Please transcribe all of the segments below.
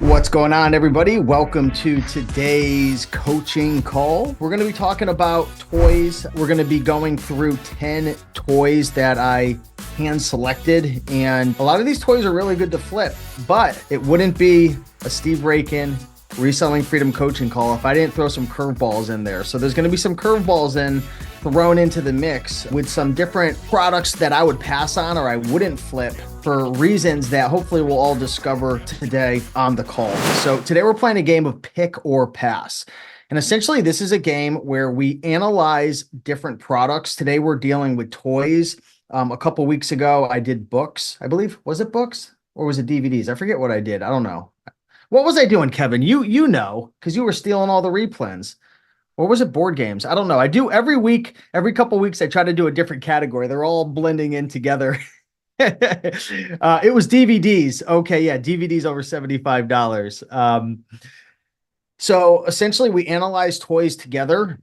What's going on, everybody? Welcome to today's coaching call. We're going to be talking about toys. We're going to be going through 10 toys that I hand selected, and a lot of these toys are really good to flip, but it wouldn't be a Steve Rakin Reselling Freedom coaching call if I didn't throw some curveballs in there. So there's going to be some curveballs thrown into the mix with some different products that I would pass on or I wouldn't flip for reasons that hopefully we'll all discover today on the call. So today we're playing a game of pick or pass. And essentially this is a game where we analyze different products. Today we're dealing with toys. A couple weeks ago I did books, I believe. Was it books or was it DVDs? I forget what I did. I don't know. What was I doing, Kevin? You know, because you were stealing all the replens. Or was it board games? I don't know. I do every week, every couple weeks, I try to do a different category. They're all blending in together. It was DVDs. Okay, yeah, DVDs over $75. So essentially we analyze toys together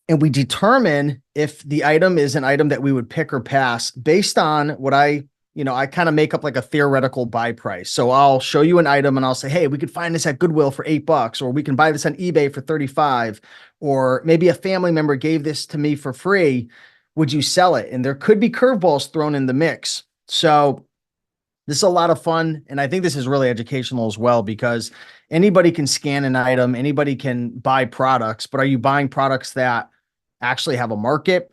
and we determine if the item is an item that we would pick or pass based on what I kind of make up like a theoretical buy price. So I'll show you an item and I'll say, hey, we could find this at Goodwill for $8, or we can buy this on eBay for 35, or maybe a family member gave this to me for free. Would you sell it? And there could be curveballs thrown in the mix. So this is a lot of fun. And I think this is really educational as well, because anybody can scan an item, anybody can buy products, but are you buying products that actually have a market,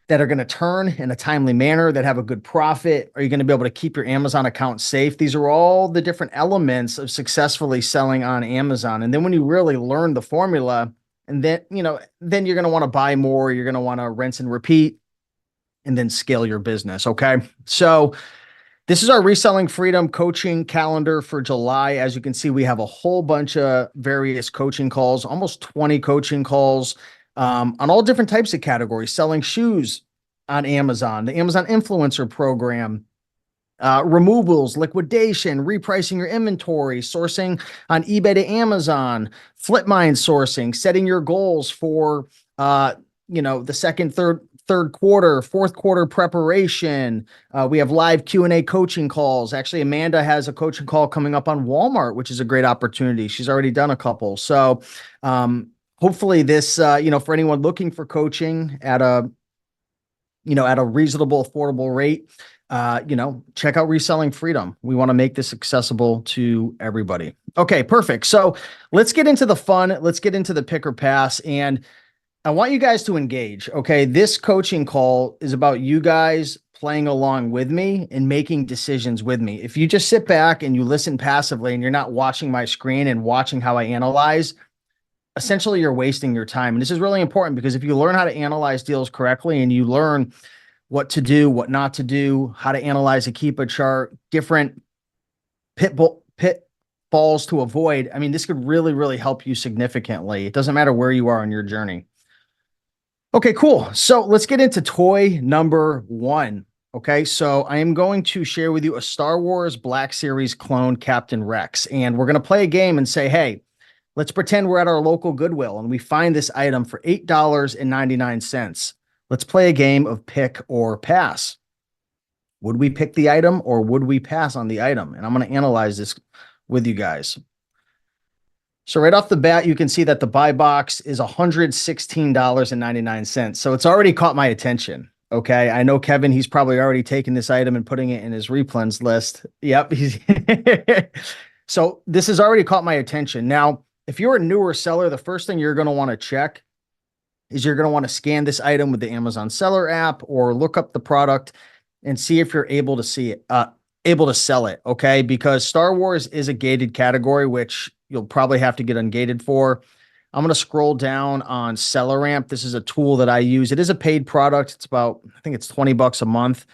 that are going to turn in a timely manner, that have a good profit? Are you going to be able to keep your Amazon account safe? These are all the different elements of successfully selling on Amazon. And then when you really learn the formula, and then you're going to want to buy more, you're going to want to rinse and repeat, and then scale your business. Okay. So this is our Reselling Freedom coaching calendar for July. As you can see, we have a whole bunch of various coaching calls, almost 20 coaching calls, on all different types of categories: selling shoes on Amazon, the Amazon influencer program, removals, liquidation, repricing your inventory, sourcing on eBay to Amazon, flip mine sourcing, setting your goals for, the second, third quarter, fourth quarter preparation. We have live Q&A coaching calls. Actually, Amanda has a coaching call coming up on Walmart, which is a great opportunity. She's already done a couple. So, hopefully this, for anyone looking for coaching at a reasonable, affordable rate, check out Reselling Freedom. We want to make this accessible to everybody. Okay, perfect. So let's get into the fun. Let's get into the pick or pass. And I want you guys to engage. Okay. This coaching call is about you guys playing along with me and making decisions with me. If you just sit back and you listen passively and you're not watching my screen and watching how I analyze, essentially you're wasting your time. And this is really important, because if you learn how to analyze deals correctly and you learn what to do, what not to do, how to analyze a keep a chart, different pitfalls to avoid, I mean, this could really, really help you significantly. It doesn't matter where you are on your journey. Okay, cool. So let's get into toy number 1. Okay, so I am going to share with you a Star Wars Black Series clone, Captain Rex, and we're going to play a game and say, hey, let's pretend we're at our local Goodwill and we find this item for $8.99. Let's play a game of pick or pass. Would we pick the item or would we pass on the item? And I'm going to analyze this with you guys. So right off the bat, you can see that the buy box is $116.99. So it's already caught my attention. Okay. I know Kevin, he's probably already taken this item and putting it in his replens list. Yep. So this has already caught my attention. Now, if you're a newer seller, the first thing you're going to want to check is you're going to want to scan this item with the Amazon seller app or look up the product and see if you're able to see it, able to sell it. Okay. Because Star Wars is a gated category, which you'll probably have to get ungated for. I'm going to scroll down on Seller Amp. This is a tool that I use. It is a paid product. It's about, I think it's $20 a month,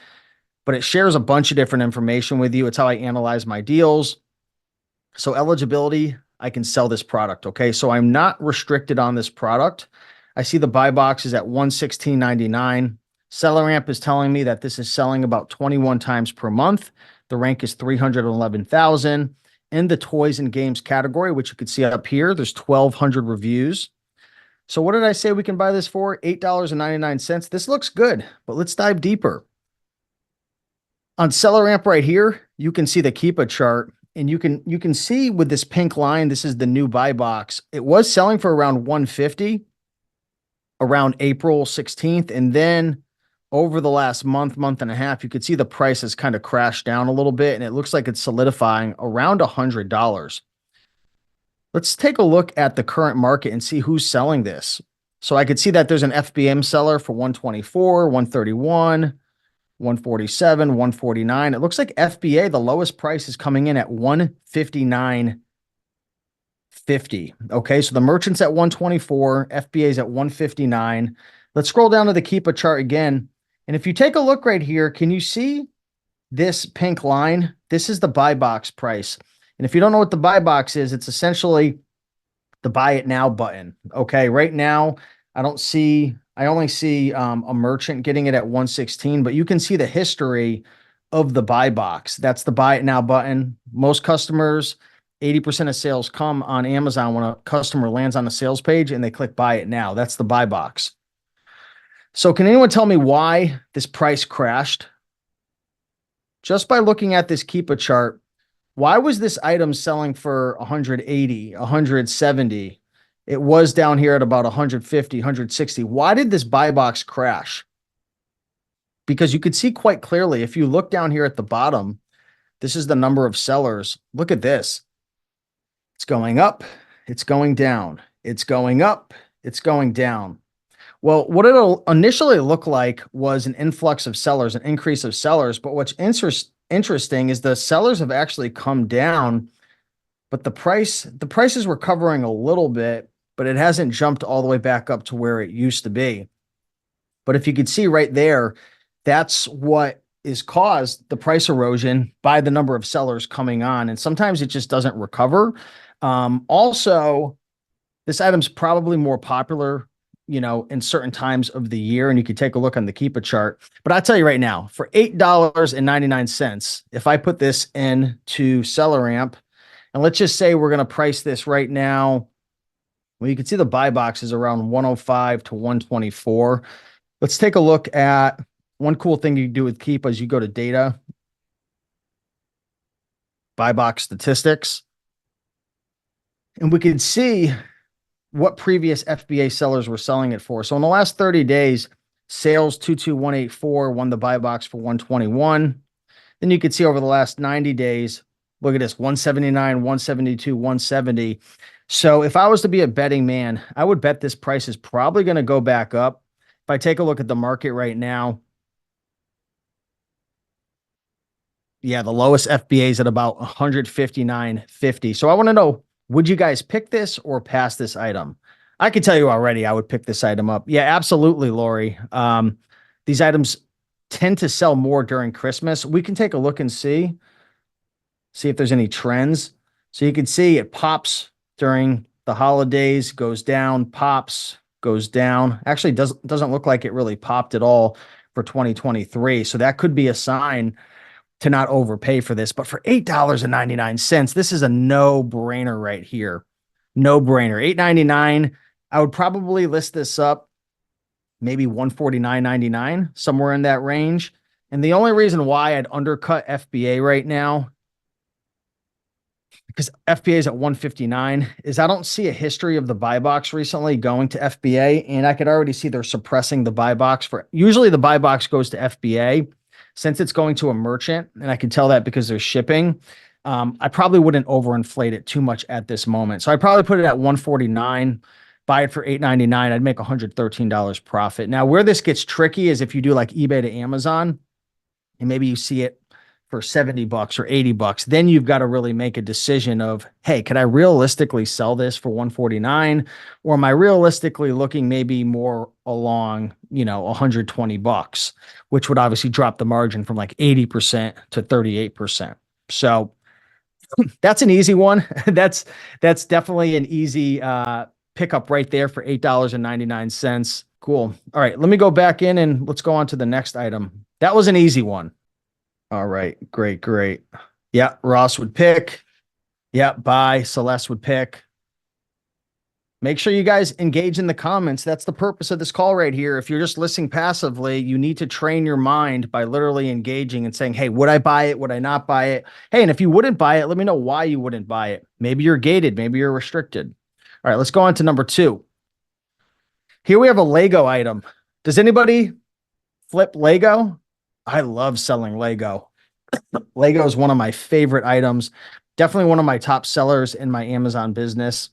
but it shares a bunch of different information with you. It's how I analyze my deals. So eligibility, I can sell this product. Okay. So I'm not restricted on this product. I see the buy box is at $116.99. Seller Amp is telling me that this is selling about 21 times per month. The rank is 311,000. In the toys and games category, which you can see up here, there's 1,200 reviews. So what did I say we can buy this for? $8.99. This looks good, but let's dive deeper. On Seller Amp right here, you can see the Keepa chart. And you can see with this pink line, this is the new buy box. It was selling for around 150 around April 16th. And then over the last month and a half, you could see the price has kind of crashed down a little bit, and it looks like it's solidifying around $100. Let's take a look at the current market and see who's selling this. So I could see that there's an FBM seller for 124, 131, 147, 149. It looks like FBA, the lowest price, is coming in at 159.50. Okay, so the merchant's at 124, FBA's at 159. Let's scroll down to the Keepa chart again. And if you take a look right here, can you see this pink line? This is the buy box price. And if you don't know what the buy box is, it's essentially the buy it now button. Okay, right now, I only see a merchant getting it at 116, but you can see the history of the buy box. That's the buy it now button. Most customers, 80% of sales come on Amazon when a customer lands on a sales page and they click buy it now. That's the buy box. So can anyone tell me why this price crashed? Just by looking at this Keepa chart, why was this item selling for 180, 170? It was down here at about 150, 160. Why did this buy box crash? Because you could see quite clearly, if you look down here at the bottom, this is the number of sellers. Look at this. It's going up, it's going down, it's going up, it's going down. Well, what it'll initially look like was an influx of sellers, an increase of sellers. But what's interesting is the sellers have actually come down, but the price is recovering a little bit, but it hasn't jumped all the way back up to where it used to be. But if you could see right there, that's what is caused the price erosion by the number of sellers coming on. And sometimes it just doesn't recover. Also, this item's probably more popular, in certain times of the year, and you could take a look on the Keepa chart. But I'll tell you right now, for $8.99, if I put this into SellerAmp, and let's just say we're going to price this right now, well, you can see the buy box is around 105 to 124. Let's take a look at one cool thing you can do with Keepa is you go to data, buy box statistics, and we can see what previous FBA sellers were selling it for. So in the last 30 days, sales 22184 won the buy box for 121. Then you can see over the last 90 days, look at this, 179, 172, 170. So if I was to be a betting man, I would bet this price is probably going to go back up. If I take a look at the market right now, yeah, the lowest FBA is at about 159.50. So I want to know, would you guys pick this or pass this item? I can tell you already, I would pick this item up. Yeah, absolutely, Lori. These items tend to sell more during Christmas. We can take a look and see if there's any trends. So you can see it pops during the holidays, goes down, pops, goes down. Actually, doesn't look like it really popped at all for 2023. So that could be a sign to not overpay for this. But for $8.99, this is a no-brainer right here. No-brainer. $8.99. I would probably list this up maybe $149.99, somewhere in that range. And the only reason why I'd undercut FBA right now, because FBA is at 159, is I don't see a history of the buy box recently going to FBA, and I could already see they're suppressing the buy box. Usually the buy box goes to FBA. Since it's going to a merchant, and I can tell that because there's shipping, I probably wouldn't overinflate it too much at this moment. So I'd probably put it at 149, buy it for $8.99. I'd make $113 profit. Now, where this gets tricky is if you do like eBay to Amazon, and maybe you see it for $70 or $80, then you've got to really make a decision of, hey, can I realistically sell this for 149? Or am I realistically looking maybe more along, $120, which would obviously drop the margin from like 80% to 38%. So that's an easy one. That's definitely an easy pickup right there for $8.99. Cool. All right, let me go back in and let's go on to the next item. That was an easy one. All right, great. Yeah, Ross would pick. Yeah, buy. Celeste would pick. Make sure you guys engage in the comments. That's the purpose of this call right here. If you're just listening passively, you need to train your mind by literally engaging and saying, hey, would I buy it? Would I not buy it? Hey, and if you wouldn't buy it, let me know why you wouldn't buy it. Maybe you're gated. Maybe you're restricted. All right, let's go on to number 2. Here we have a Lego item. Does anybody flip Lego? I love selling Lego. Lego is one of my favorite items. Definitely one of my top sellers in my Amazon business.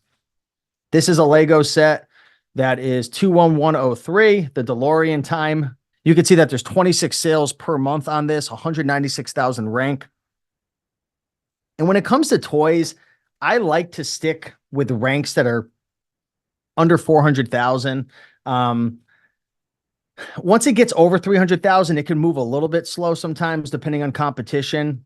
This is a Lego set that is 21103, the DeLorean time. You can see that there's 26 sales per month on this, 196,000 rank. And when it comes to toys, I like to stick with ranks that are under 400,000. Once it gets over 300,000, it can move a little bit slow sometimes depending on competition.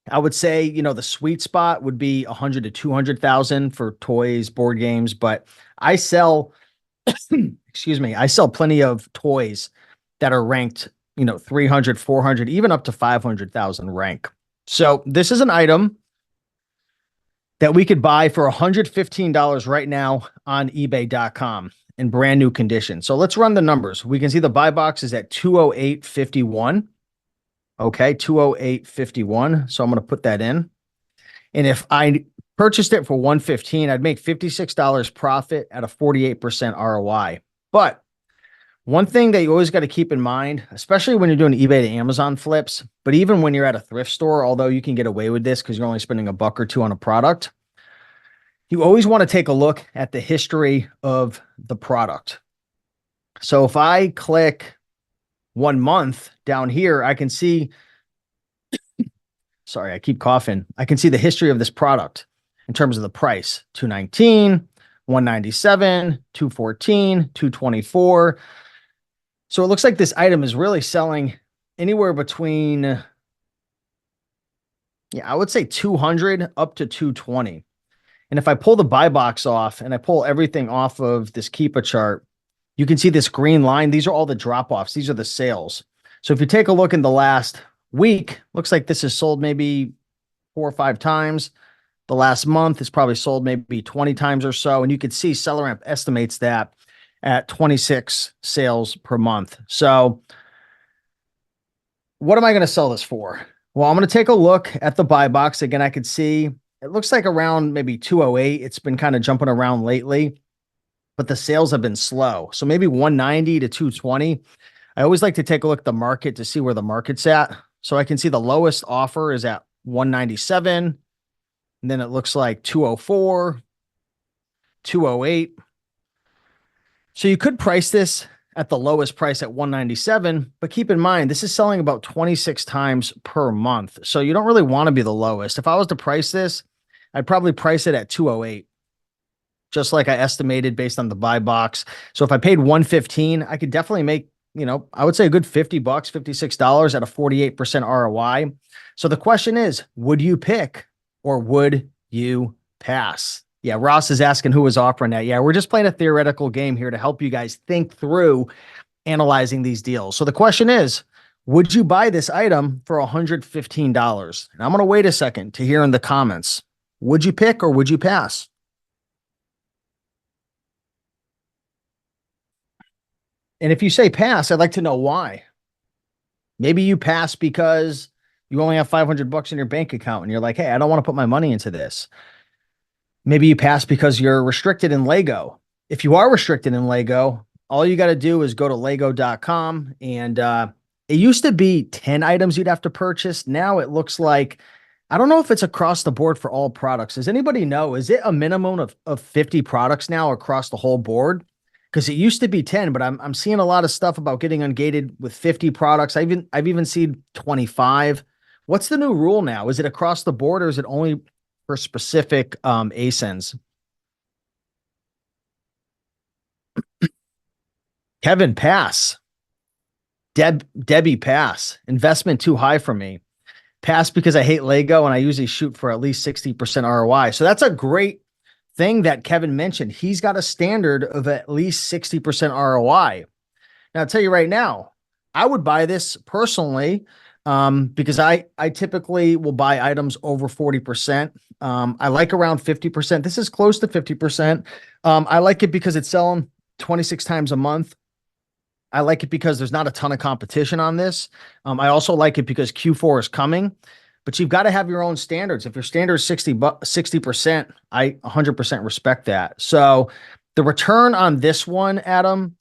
I would say, you know, the sweet spot would be 100 to 200,000 for toys, board games, but I sell, excuse me, I sell plenty of toys that are ranked, you know, 300, 400, even up to 500,000 rank. So this is an item that we could buy for $115 right now on ebay.com in brand new condition. So let's run the numbers. We can see the buy box is at 208.51. Okay, 208.51. So I'm going to put that in. And if I purchased it for $115, I'd make $56 profit at a 48% ROI. But one thing that you always got to keep in mind, especially when you're doing eBay to Amazon flips, but even when you're at a thrift store, although you can get away with this because you're only spending $1 or $2 on a product, you always want to take a look at the history of the product. So if I click 1 month down here, I can see, sorry, I keep coughing. I can see the history of this product in terms of the price, 219, 197, 214, 224. So it looks like this item is really selling anywhere between, I would say 200 up to 220. And if I pull the buy box off and I pull everything off of this Keepa chart, you can see this green line. These are all the drop-offs. These are the sales. So if you take a look in the last week, looks like this is sold maybe 4 or 5 times. The last month is probably sold maybe 20 times or so. And you can see SellerAmp estimates that at 26 sales per month. So what am I going to sell this for? Well, I'm going to take a look at the buy box. Again, I could see it looks like around maybe 208. It's been kind of jumping around lately, but the sales have been slow. So maybe 190 to 220. I always like to take a look at the market to see where the market's at. So I can see the lowest offer is at 197. And then it looks like 204, 208. So you could price this at the lowest price at 197, but keep in mind, this is selling about 26 times per month. So you don't really want to be the lowest. If I was to price this, I'd probably price it at 208, just like I estimated based on the buy box. So if I paid 115, I could definitely make, I would say a good $50, $56 at a 48% ROI. So the question is, would you pick or would you pass? Yeah, Ross is asking who was offering that. Yeah, we're just playing a theoretical game here to help you guys think through analyzing these deals. So the question is, would you buy this item for $115? And I'm going to wait a second to hear in the comments. Would you pick or would you pass? And if you say pass, I'd like to know why. Maybe you pass because you only have $500 in your bank account and you're like, hey, I don't want to put my money into this. Maybe you pass because you're restricted in Lego. If you are restricted in Lego, all you got to do is go to lego.com. And it used to be 10 items you'd have to purchase. Now it looks like, I don't know if it's across the board for all products. Does anybody know? Is it a minimum of 50 products now across the whole board? Because it used to be 10, but I'm seeing a lot of stuff about getting ungated with 50 products. I've even seen 25. What's the new rule now? Is it across the board or is it only for specific ASINs? Kevin, pass. Debbie, pass. Investment too high for me. Pass because I hate Lego and I usually shoot for at least 60% ROI. So that's a great thing that Kevin mentioned. He's got a standard of at least 60% ROI. Now, I'll tell you right now, I would buy this personally because I typically will buy items over 40%. I like around 50%. This is close to 50%. I like it because it's selling 26 times a month. I like it because there's not a ton of competition on this. I also like it because Q4 is coming, but you've got to have your own standards. If your standard is 60%, I 100% respect that. So the return on this one, Adam,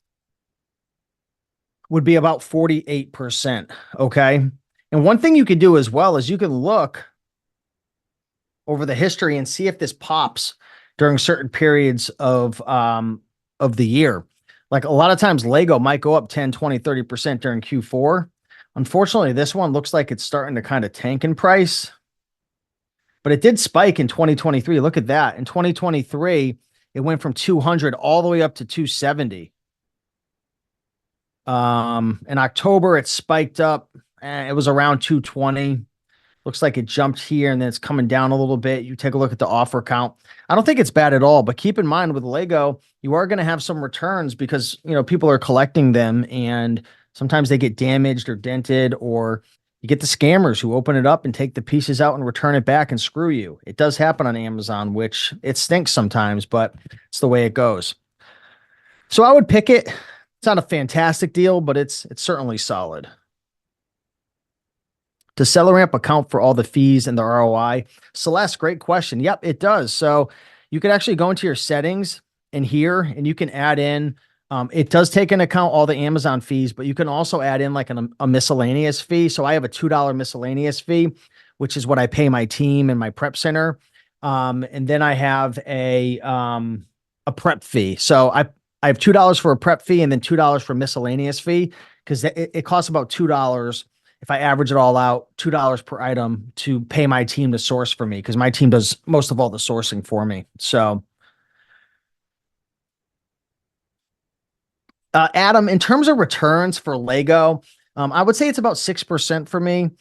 would be about 48%. Okay. And one thing you could do as well is you can look over the history and see if this pops during certain periods of the year. Like a lot of times Lego might go up 10, 20, 30% during Q4. Unfortunately, this one looks like it's starting to kind of tank in price, but it did spike in 2023. Look at that. In 2023, it went from 200 all the way up to 270. In October, it spiked up. It was around 220. Looks like it jumped here and then it's coming down a little bit. You take a look at the offer count. I don't think it's bad at all, but keep in mind with Lego, you are going to have some returns because, people are collecting them and sometimes they get damaged or dented, or you get the scammers who open it up and take the pieces out and return it back and screw you. It does happen on Amazon, which it stinks sometimes, but it's the way it goes. So I would pick it. It's not a fantastic deal, but it's certainly solid. Does SellerAmp account for all the fees and the ROI? Celeste, great question. Yep, it does. So you could actually go into your settings in here and you can add in, it does take into account all the Amazon fees, but you can also add in like a miscellaneous fee. So I have a $2 miscellaneous fee, which is what I pay my team and my prep center. And then I have a prep fee. So I have $2 for a prep fee and then $2 for miscellaneous fee, because it costs about $2. If I average it all out, $2 per item to pay my team to source for me, because my team does most of all the sourcing for me. So, Adam, in terms of returns for Lego, I would say it's about 6% for me.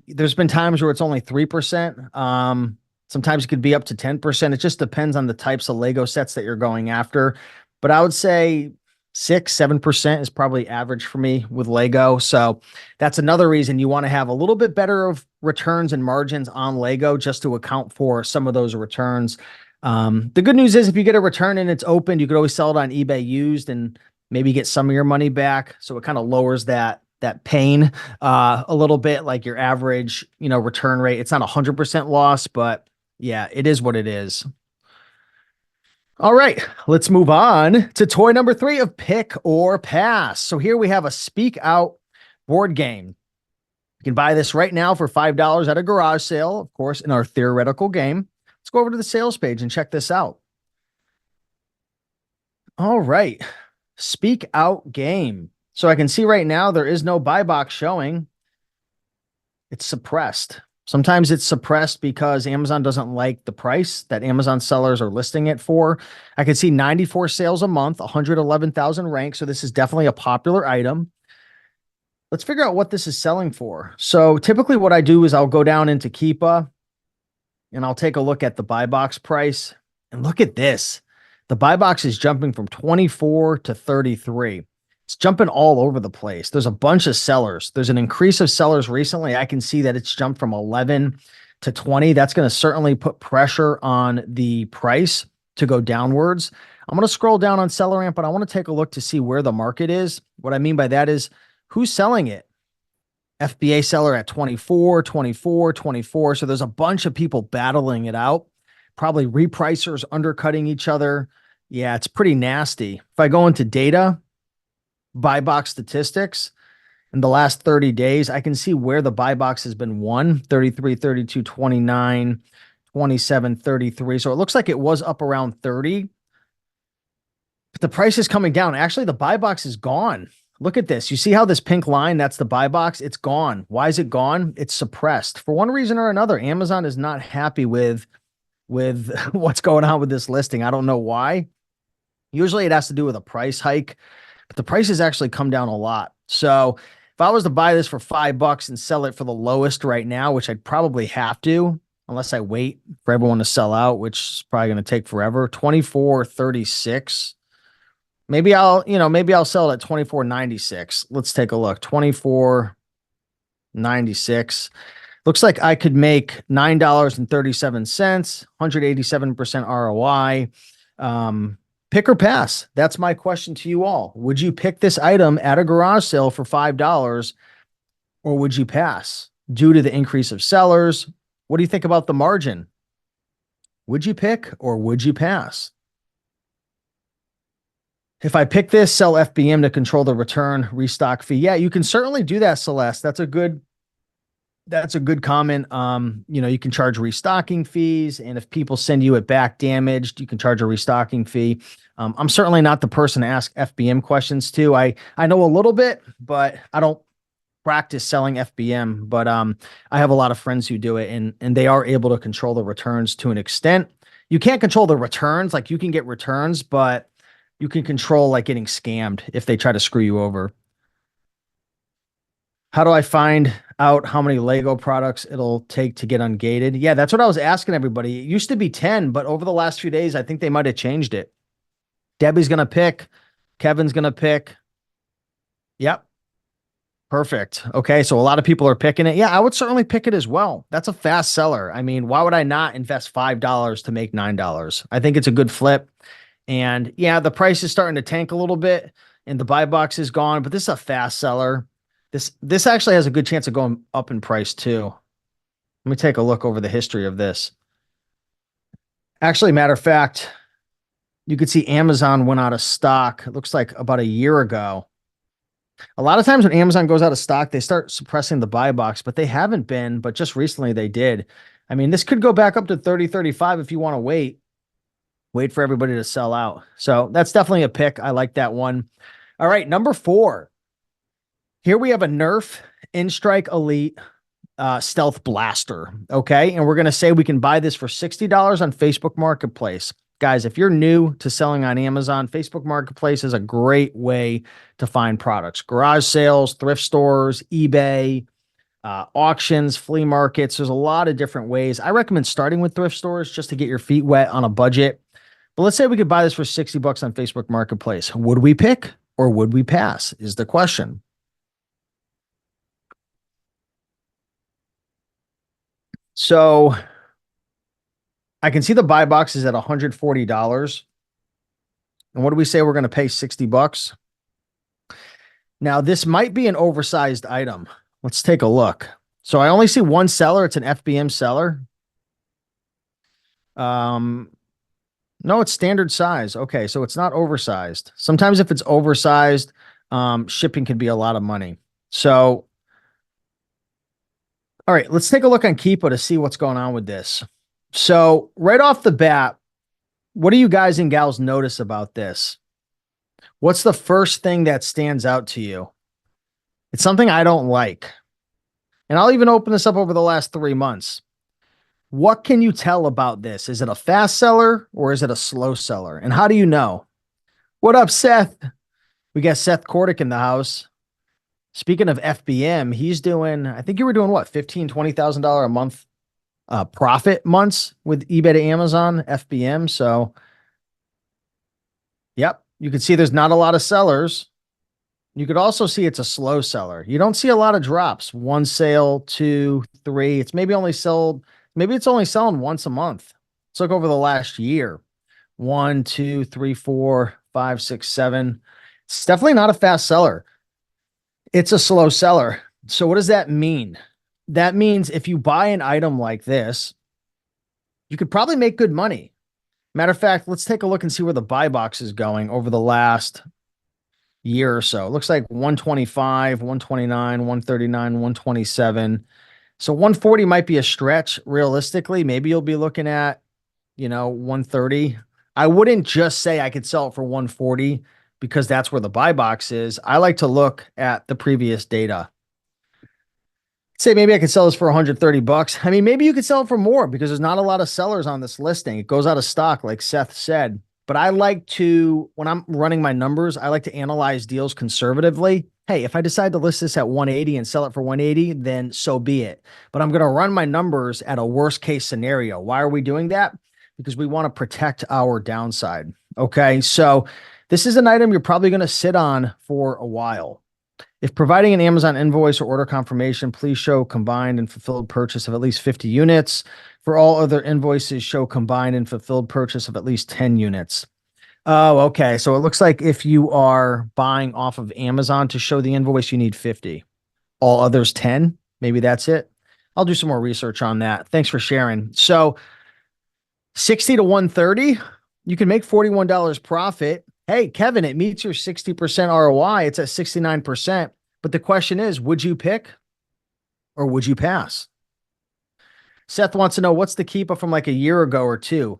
There's been times where it's only 3%. Sometimes it could be up to 10%. It just depends on the types of Lego sets that you're going after. But I would say 6-7% is probably average for me with Lego. So that's another reason you want to have a little bit better of returns and margins on Lego, just to account for some of those returns. The good news is if you get a return and it's open, you could always sell it on eBay used and maybe get some of your money back. So it kind of lowers that pain a little bit, like your average, return rate. It's not 100% loss, but yeah, it is what it is. All right, let's move on to toy number 3 of pick or pass. So here we have a Speak Out board game. You can buy this right now for $5 at a garage sale, of course, in our theoretical game. Let's go over to the sales page and check this out. All right, Speak Out game. So I can see right now there is no buy box showing. It's suppressed. Sometimes it's suppressed because Amazon doesn't like the price that Amazon sellers are listing it for. I can see 94 sales a month, 111,000 ranks. So this is definitely a popular item. Let's figure out what this is selling for. So typically what I do is I'll go down into Keepa and I'll take a look at the buy box price. And look at this. The buy box is jumping from 24 to 33. It's jumping all over the place. There's a bunch of sellers. There's an increase of sellers recently. I can see that it's jumped from 11 to 20. That's going to certainly put pressure on the price to go downwards. I'm going to scroll down on SellerAmp, but I want to take a look to see where the market is. What I mean by that is who's selling it. FBA seller at 24, 24, 24. So there's a bunch of people battling it out. Probably repricers undercutting each other. Yeah, it's pretty nasty. If I go into data, buy box statistics in the last 30 days, I can see where the buy box has been won: 33, 32, 29, 27, 33. So it looks like it was up around 30, but the price is coming down. Actually, the buy box is gone. Look at this. You see how this pink line, that's the buy box. It's gone. Why is it gone? It's suppressed for one reason or another. Amazon is not happy with what's going on with this listing. I don't know why. Usually it has to do with a price hike, but the price has actually come down a lot. So if I was to buy this for $5 and sell it for the lowest right now, which I'd probably have to, unless I wait for everyone to sell out, which is probably going to take forever, 24.36. Maybe I'll sell it at 24.96. Let's take a look. 24. 96. Looks like I could make $9.37, 187% ROI. Pick or pass? That's my question to you all. Would you pick this item at a garage sale for $5 or would you pass due to the increase of sellers? What do you think about the margin? Would you pick or would you pass? If I pick this, sell FBM to control the return restock fee. Yeah, you can certainly do that, Celeste. That's a good comment. You can charge restocking fees, and if people send you it back damaged, you can charge a restocking fee. I'm certainly not the person to ask FBM questions to. I know a little bit, but I don't practice selling FBM, but I have a lot of friends who do it, and they are able to control the returns to an extent. You can't control the returns, like you can get returns, but you can control like getting scammed if they try to screw you over. How do I find out how many Lego products it'll take to get ungated? Yeah, that's what I was asking everybody. It used to be 10, but over the last few days, I think they might have changed it. Debbie's going to pick. Kevin's going to pick. Yep. Perfect. Okay. So a lot of people are picking it. Yeah, I would certainly pick it as well. That's a fast seller. I mean, why would I not invest $5 to make $9? I think it's a good flip. And yeah, the price is starting to tank a little bit and the buy box is gone, but this is a fast seller. This actually has a good chance of going up in price too. Let me take a look over the history of this. Actually, matter of fact, you could see Amazon went out of stock. It looks like about a year ago. A lot of times when Amazon goes out of stock, they start suppressing the buy box, but they haven't been, but just recently they did. I mean, this could go back up to 30, 35 if you want to wait for everybody to sell out. So that's definitely a pick. I like that one. All right. Number 4. Here we have a Nerf In-Strike Elite Stealth Blaster. Okay. And we're going to say we can buy this for $60 on Facebook Marketplace. Guys, if you're new to selling on Amazon, Facebook Marketplace is a great way to find products. Garage sales, thrift stores, eBay, auctions, flea markets. There's a lot of different ways. I recommend starting with thrift stores just to get your feet wet on a budget. But let's say we could buy this for $60 on Facebook Marketplace. Would we pick or would we pass is the question. So I can see the buy box is at $140. And what do we say we're going to pay $60? Now, this might be an oversized item. Let's take a look. So I only see one seller. It's an FBM seller. No, it's standard size. Okay, so it's not oversized. Sometimes if it's oversized, shipping can be a lot of money. So, all right, let's take a look on Keepa to see what's going on with this. So right off the bat, what do you guys and gals notice about this? What's the first thing that stands out to you? It's something I don't like. And I'll even open this up over the last 3 months. What can you tell about this? Is it a fast seller or is it a slow seller? And how do you know? What up, Seth? We got Seth Kordick in the house. Speaking of FBM, he's doing, I think you were doing what, $15,000, $20,000 a month profit months with eBay to Amazon, FBM. So, yep, you can see there's not a lot of sellers. You could also see it's a slow seller. You don't see a lot of drops. 1 sale, 2, 3. It's maybe only sold. Maybe it's only selling once a month. Let's look over the last year. 1, 2, 3, 4, 5, 6, 7. It's definitely not a fast seller. It's a slow seller. So what does that mean? That means if you buy an item like this, you could probably make good money. Matter of fact, let's take a look and see where the buy box is going over the last year or so. It looks like 125, 129, 139, 127. So 140 might be a stretch realistically. Maybe you'll be looking at, 130. I wouldn't just say I could sell it for 140 because that's where the buy box is. I like to look at the previous data. Say maybe I could sell this for $130. I mean, maybe you could sell it for more because there's not a lot of sellers on this listing. It goes out of stock, like Seth said. But I like to, when I'm running my numbers, I like to analyze deals conservatively. Hey, if I decide to list this at 180 and sell it for 180, then so be it. But I'm going to run my numbers at a worst case scenario. Why are we doing that? Because we want to protect our downside. Okay. So this is an item you're probably going to sit on for a while. If providing an Amazon invoice or order confirmation, please show combined and fulfilled purchase of at least 50 units. For all other invoices, show combined and fulfilled purchase of at least 10 units. Oh, okay. So it looks like if you are buying off of Amazon to show the invoice, you need 50. All others 10. Maybe that's it. I'll do some more research on that. Thanks for sharing. So 60 to 130, you can make $41 profit. Hey, Kevin, it meets your 60% ROI. It's at 69%. But the question is, would you pick or would you pass? Seth wants to know what's the keeper from like a year ago or two.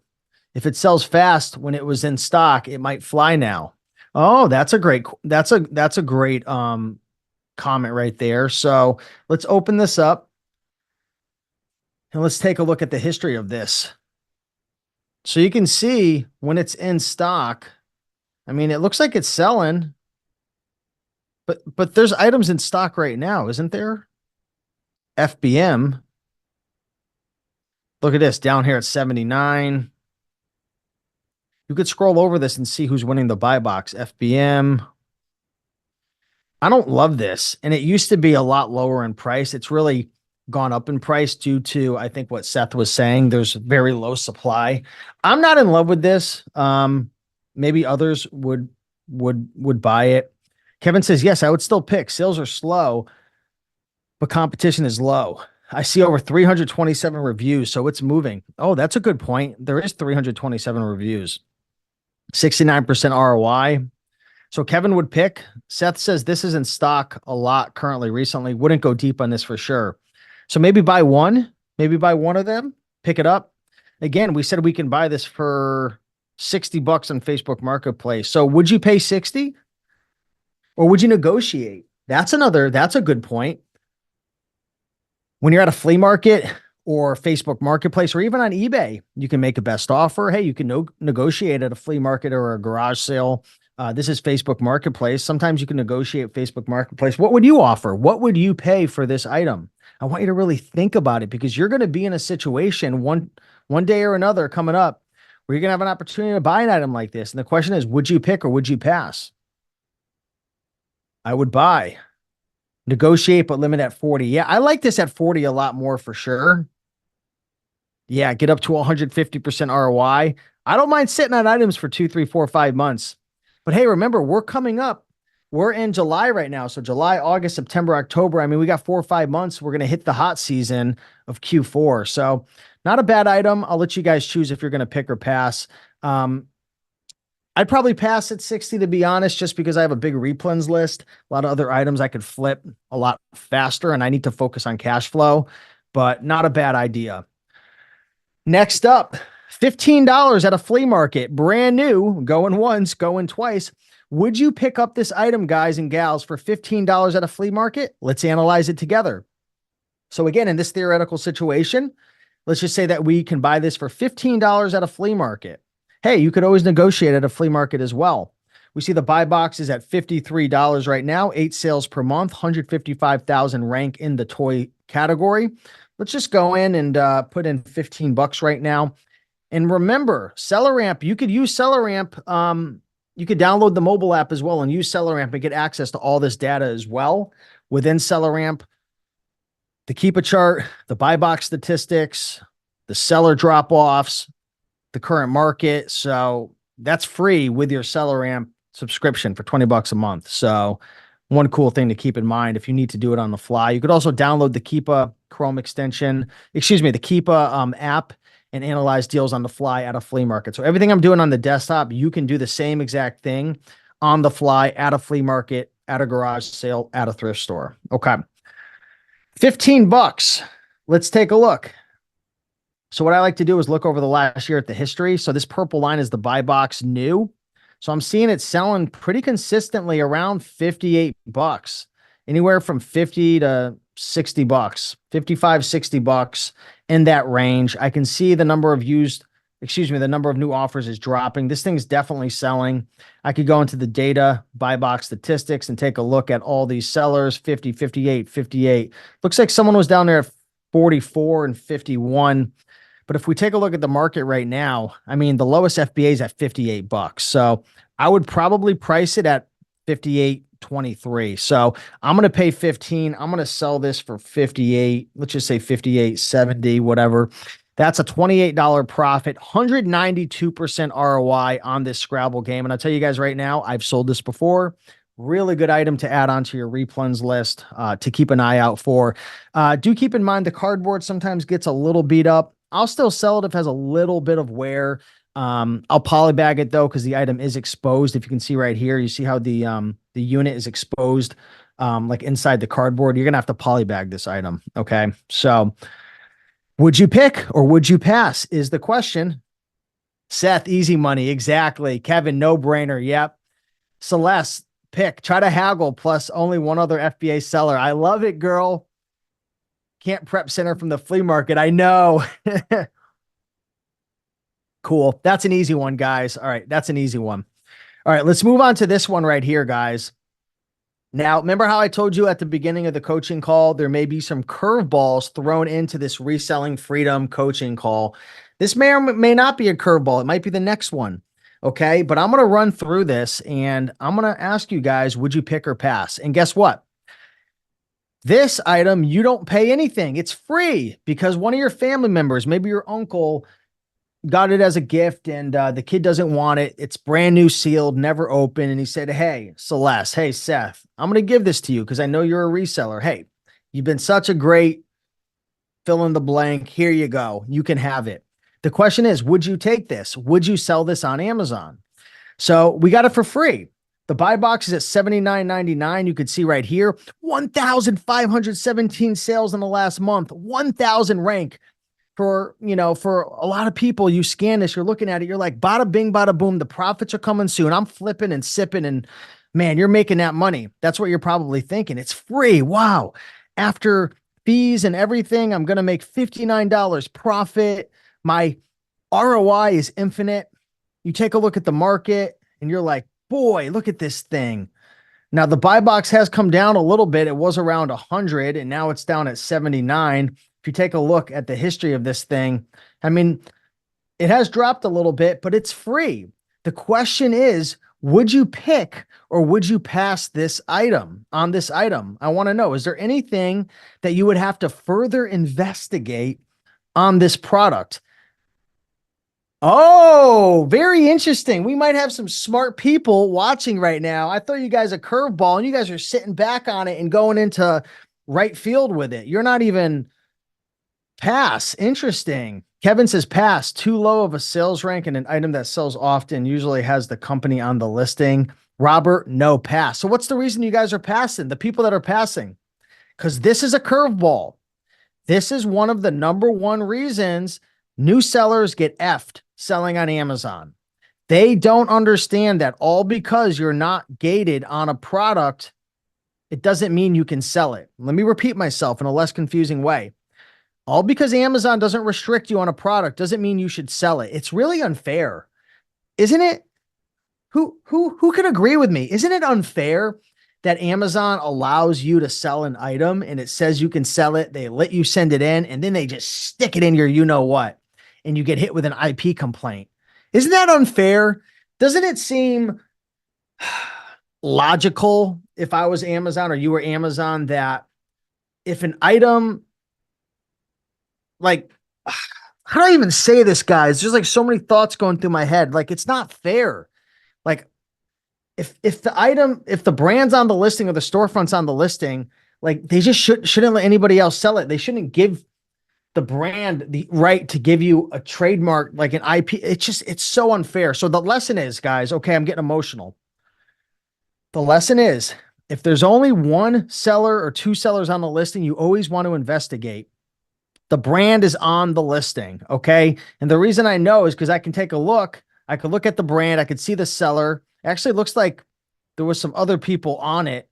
If it sells fast when it was in stock, it might fly now. Oh, that's a great comment right there. So let's open this up and let's take a look at the history of this. So you can see when it's in stock, I mean, it looks like it's selling, but there's items in stock right now, isn't there? FBM. Look at this down here at 79. You could scroll over this and see who's winning the buy box. FBM. I don't love this. And it used to be a lot lower in price. It's really gone up in price due to, I think, what Seth was saying. There's very low supply. I'm not in love with this. Maybe others would buy it. Kevin says, yes, I would still pick. Sales are slow, but competition is low. I see over 327 reviews, so it's moving. Oh, that's a good point. There is 327 reviews. 69% ROI. So Kevin would pick. Seth says this is in stock a lot currently, recently. Wouldn't go deep on this for sure. So maybe buy one of them, pick it up. Again, we said we can buy this for $60 on Facebook Marketplace. So would you pay 60 or would you negotiate? That's a good point. When you're at a flea market or Facebook Marketplace or even on eBay, you can make a best offer. Hey, you can negotiate at a flea market or a garage sale. This is Facebook Marketplace. Sometimes you can negotiate Facebook Marketplace. What would you offer? What would you pay for this item? I want you to really think about it because you're going to be in a situation one day or another coming up where you're going to have an opportunity to buy an item like this. And the question is, would you pick or would you pass? I would buy. Negotiate, but limit at 40. Yeah, I like this at 40 a lot more for sure. Yeah, get up to 150% ROI. I don't mind sitting on items for 2, 3, 4, 5 months. But hey, remember, we're coming up. We're in July right now. So July, August, September, October. I mean, we got 4 or 5 months. We're going to hit the hot season of Q4. So not a bad item. I'll let you guys choose if you're going to pick or pass. I'd probably pass at 60 to be honest, just because I have a big replens list. A lot of other items I could flip a lot faster and I need to focus on cash flow, but not a bad idea. Next up, $15 at a flea market, brand new, going once, going twice. Would you pick up this item, guys and gals, for $15 at a flea market? Let's analyze it together. So again, in this theoretical situation, let's just say that we can buy this for $15 at a flea market. Hey, you could always negotiate at a flea market as well. We see the buy box is at $53 right now, 8 sales per month, 155,000 rank in the toy category. Let's just go in and put in $15 right now. And remember, SellerAmp, you could use SellerAmp. You could download the mobile app as well and use SellerAmp and get access to all this data as well within SellerAmp. The Keep a Chart, the buy box statistics, the seller drop-offs, the current market. So that's free with your SellerAmp subscription for $20 a month. So one cool thing to keep in mind if you need to do it on the fly. You could also download the Keepa Chrome extension, the Keepa app, and analyze deals on the fly at a flea market. So everything I'm doing on the desktop, you can do the same exact thing on the fly at a flea market, at a garage sale, at a thrift store. Okay. $15. Let's take a look. So what I like to do is look over the last year at the history. So this purple line is the buy box new. So I'm seeing it selling pretty consistently around $58, anywhere from 50 to $60, 55, $60 in that range. I can see the number of the number of new offers is dropping. This thing's definitely selling. I could go into the data buy box statistics and take a look at all these sellers, 50, 58, 58. Looks like someone was down there at 44 and 51. But if we take a look at the market right now, I mean, the lowest FBA is at $58. So I would probably price it at 58, 23. So I'm going to pay 15. I'm going to sell this for 58. Let's just say 58.70, whatever. That's a $28 profit, 192% ROI on this Scrabble game. And I'll tell you guys right now, I've sold this before. Really good item to add onto your replens list to keep an eye out for. Do keep in mind the cardboard sometimes gets a little beat up. I'll still sell it if it has a little bit of wear. I'll polybag it though, because the item is exposed. If you can see right here, you see how the unit is exposed, like inside the cardboard. You're gonna have to polybag this item. Okay, so would you pick or would you pass? Is the question. Seth, easy money, exactly. Kevin, no brainer. Yep. Celeste, pick. Try to haggle plus only one other FBA seller. I love it, girl. Can't prep center from the flea market. I know. Cool. That's an easy one, guys. All right. That's an easy one. All right. Let's move on to this one right here, guys. Now, remember how I told you at the beginning of the coaching call, there may be some curveballs thrown into this reselling freedom coaching call. This may or may not be a curveball. It might be the next one. Okay. But I'm going to run through this and I'm going to ask you guys, would you pick or pass? And guess what? This item, you don't pay anything. It's free because one of your family members, maybe your uncle, got it as a gift and the kid doesn't want it. It's brand new, sealed, never opened. And he said, hey, Celeste, hey, Seth, I'm going to give this to you because I know you're a reseller. Hey, you've been such a great fill in the blank. Here you go. You can have it. The question is, would you take this? Would you sell this on Amazon? So we got it for free. The buy box is at $79.99. You can see right here, 1,517 sales in the last month, 1,000 rank. For, you know, for a lot of people, you scan this, you're looking at it, you're like, bada bing, bada boom, the profits are coming soon. I'm flipping and sipping and man, you're making that money. That's what you're probably thinking. It's free. Wow. After fees and everything, I'm going to make $59 profit. My ROI is infinite. You take a look at the market and you're like, boy, look at this thing. Now the buy box has come down a little bit. It was around 100 and now it's down at 79. If you take a look at the history of this thing, I mean, it has dropped a little bit, but it's free. The question is, would you pick or would you pass this item on this item? I want to know, is there anything that you would have to further investigate on this product? Oh, very interesting. We might have some smart people watching right now. I thought you guys a curveball and you guys are sitting back on it and going into right field with it. You're not even pass. Interesting. Kevin says pass. Too low of a sales rank and an item that sells often usually has the company on the listing. Robert, no, pass. So what's the reason you guys are passing? The people that are passing, because this is a curveball. This is one of the number one reasons new sellers get effed selling on Amazon. They don't understand that all because you're not gated on a product, it doesn't mean you can sell it. Let me repeat myself in a less confusing way. All because Amazon doesn't restrict you on a product doesn't mean you should sell it. It's really unfair, isn't it? Who can agree with me? Isn't it unfair that Amazon allows you to sell an item and it says you can sell it, they let you send it in, and then they just stick it in your you-know-what, and you get hit with an IP complaint? Isn't that unfair? Doesn't it seem logical if I was Amazon or you were Amazon that if an item, like, how do I even say this, guys? There's like so many thoughts going through my head. Like, it's not fair. Like, if the brand's on the listing or the storefront's on the listing, like they just shouldn't let anybody else sell it. They shouldn't give the brand the right to give you a trademark, like an IP. It's so unfair. So the lesson is, guys, okay, I'm getting emotional. The lesson is, if there's only one seller or two sellers on the listing, you always want to investigate. The brand is on the listing, okay? And the reason I know is because I can take a look. I could look at the brand. I could see the seller. Actually, it looks like there was some other people on it,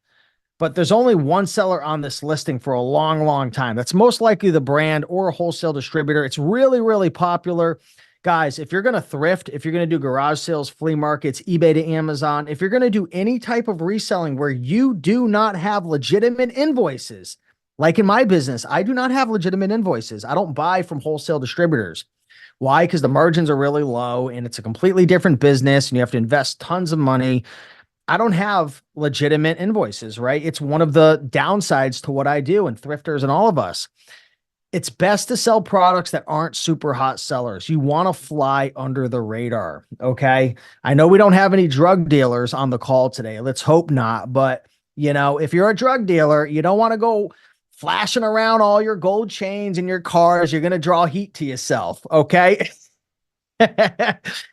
but there's only one seller on this listing for a long, long time. That's most likely the brand or a wholesale distributor. It's really, really popular. Guys, if you're going to thrift, if you're going to do garage sales, flea markets, eBay to Amazon, if you're going to do any type of reselling where you do not have legitimate invoices, like in my business, I do not have legitimate invoices. I don't buy from wholesale distributors. Why? Because the margins are really low and it's a completely different business and you have to invest tons of money. I don't have legitimate invoices, right? It's one of the downsides to what I do and thrifters and all of us. It's best to sell products that aren't super hot sellers. You want to fly under the radar. Okay. I know we don't have any drug dealers on the call today. Let's hope not. But, if you're a drug dealer, you don't want to go flashing around all your gold chains and your cars. You're going to draw heat to yourself. Okay.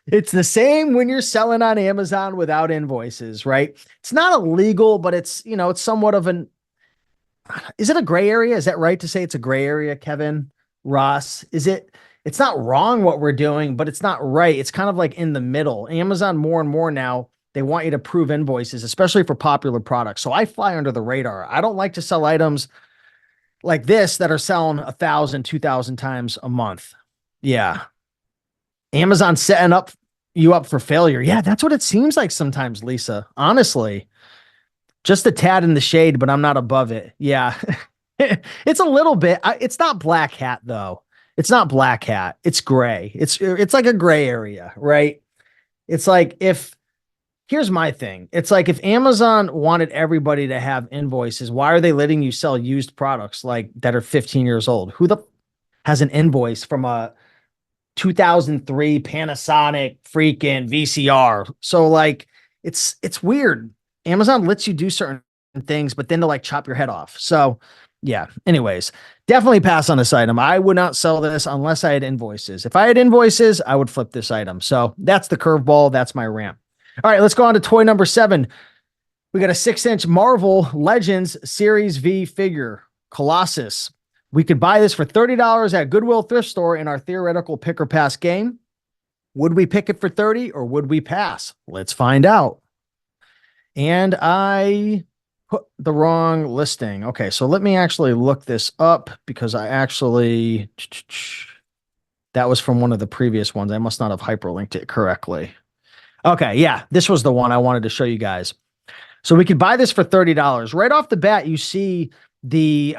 It's the same when you're selling on Amazon without invoices, right? It's not illegal, but it's somewhat of is it a gray area? Is that right to say it's a gray area, Kevin, Ross? It's not wrong what we're doing, but it's not right. It's kind of like in the middle. Amazon more and more now, they want you to prove invoices, especially for popular products. So I fly under the radar. I don't like to sell items like this that are selling 1,000, 2,000 times a month. Yeah. Amazon setting you up for failure. Yeah, that's what it seems like sometimes, Lisa. Honestly, just a tad in the shade, but I'm not above it. Yeah. It's a little bit. It's not black hat though. It's not black hat. It's gray. It's like a gray area, right? It's like here's my thing. It's like if Amazon wanted everybody to have invoices, why are they letting you sell used products like that are 15 years old? Who the has an invoice from a 2003 Panasonic freaking VCR? So like it's weird. Amazon lets you do certain things, but then they'll like chop your head off. So yeah, anyways, definitely pass on this item. I would not sell this unless I had invoices. If I had invoices, I would flip this item. So that's the curveball. That's my rant. All right, let's go on to toy number 7. We got a 6-inch Marvel Legends Series V figure, Colossus. We could buy this for $30 at Goodwill thrift store in our theoretical pick or pass game. Would we pick it for 30 or would we pass? Let's find out. And I put the wrong listing. Okay, so let me actually look this up because that was from one of the previous ones. I must not have hyperlinked it correctly. Okay, yeah, this was the one I wanted to show you guys. So we could buy this for $30. Right off the bat, you see the